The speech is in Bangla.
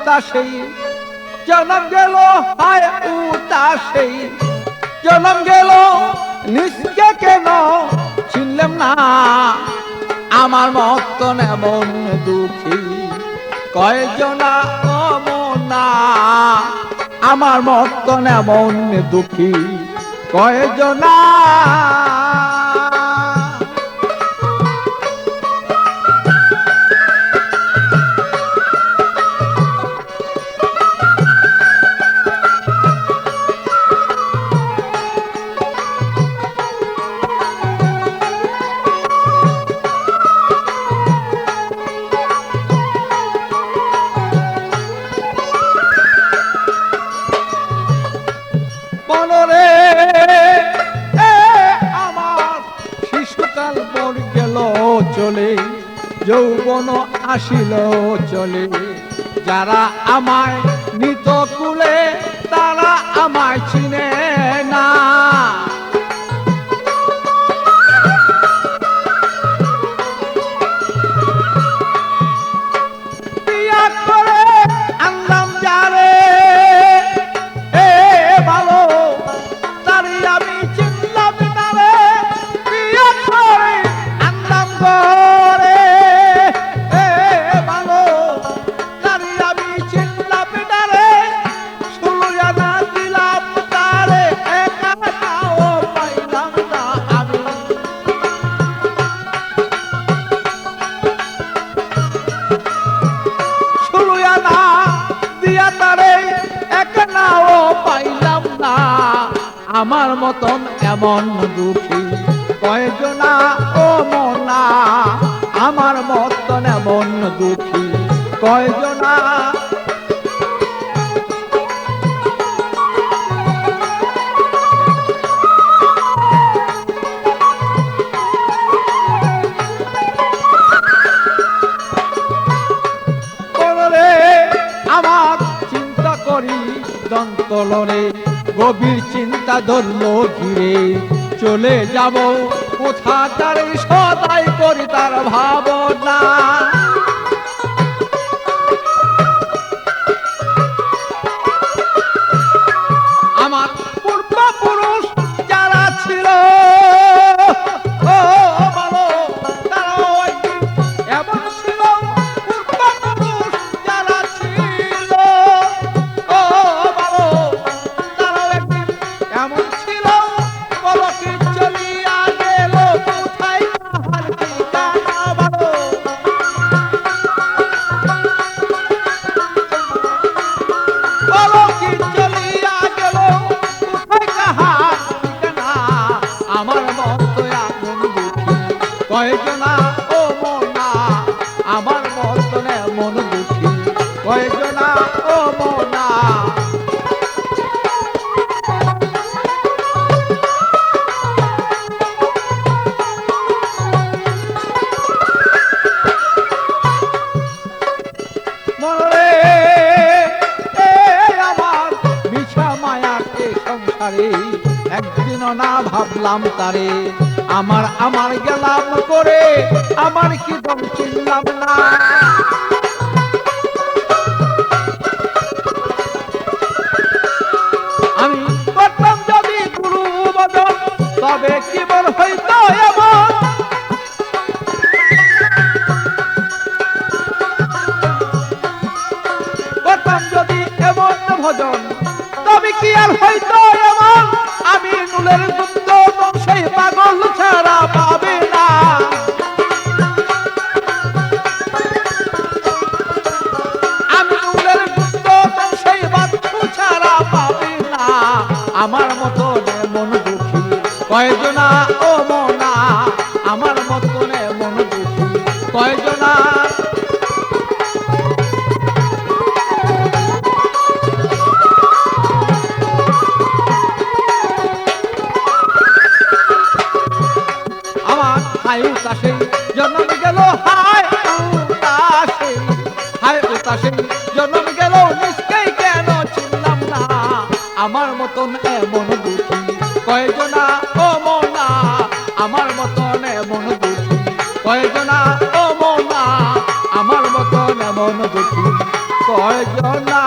উতাসেই জনম গেল, হায় উতাসেই জনম গেল, নিজকে কেন চিনলাম না। আমার মতন এমন দুঃখী কয়জনা অমনা, আমার মতন এমন দুঃখী কয়জনা। মনরে আমার শিশুকাল পর গেল চলে, যৌবন আসিল চলে, যারা আমায় নিত কুলে তারা আমায় চিনে না। বিয়া করে আনলাম যারে ভালো, তারে আমি চিনলাম না রে। বিয়া করে আনলাম ঘরে ভালো, তারে আমি চিনলাম না রে। 16 আনা দিলাম তারে, একা একাও পাইলাম না আমি। 16 আনা দিয়া তারে একা নাও পাইলাম না। আমার মতন এমন দুঃখী কয়জনা ও মনা, আমার মতন এমন দুঃখী কয়জনা। আমার চিন্তা করি দন্তলরে, গভীর চিন্তা ধরল ঘিরে। চলে যাব কোথা তারে সদাই করি তার ভাবনা। আমার পূর্বপুরুষ যারা ছিল ও ভালো, তারাও একদিন এমন ছিল। পূর্বপুরুষ যারা ছিল ও ভালো, তারাও একদিন এমন ছিল। বলো কি চলিয়া গেল কোথায় তাহার ঠিকানা ভালো। বলো কি চলিয়া গেল কোথায় কাহার ঠিকানা। আমার মতো এমন দুঃখী কয়জনা ও মনা, আমার মতন এমন দুঃখী কয়জনা ও মনা। মনরে আমার মিছা মায়ার এ সংসারে, একদিনও না ভাবলাম তারে। আমার গেলাম করে, আমার কি দম চিনলাম না। আমি করতাম যদি গুরু বদন, তবে কি বল হইতো এমন। করতাম যদি এমন ভজন, তবে কি আর হইতো এমন। আমি নুলের দুগ্ধ সেই পাগল ছাড়া পাবে না। আমি নুলের দুগ্ধ সেই বাচ্চু ছাড়া পাবে না। আমার মতো এমন দুঃখী কয়জনা ও মনা, আমার মতো এমন দুঃখী কয়জনা। হায় উতাসেই জন্ম গেল, হায় উতাসেই, হায় উতাসেই জন্ম গেল, নিজকেই কেন চিনলাম না। আমার মতন এমন দুঃখী কয়জনা ও মনা, আমার মতন এমন দুঃখী কয়জনা ও মনা, আমার মতন এমন দুঃখী কয়জনা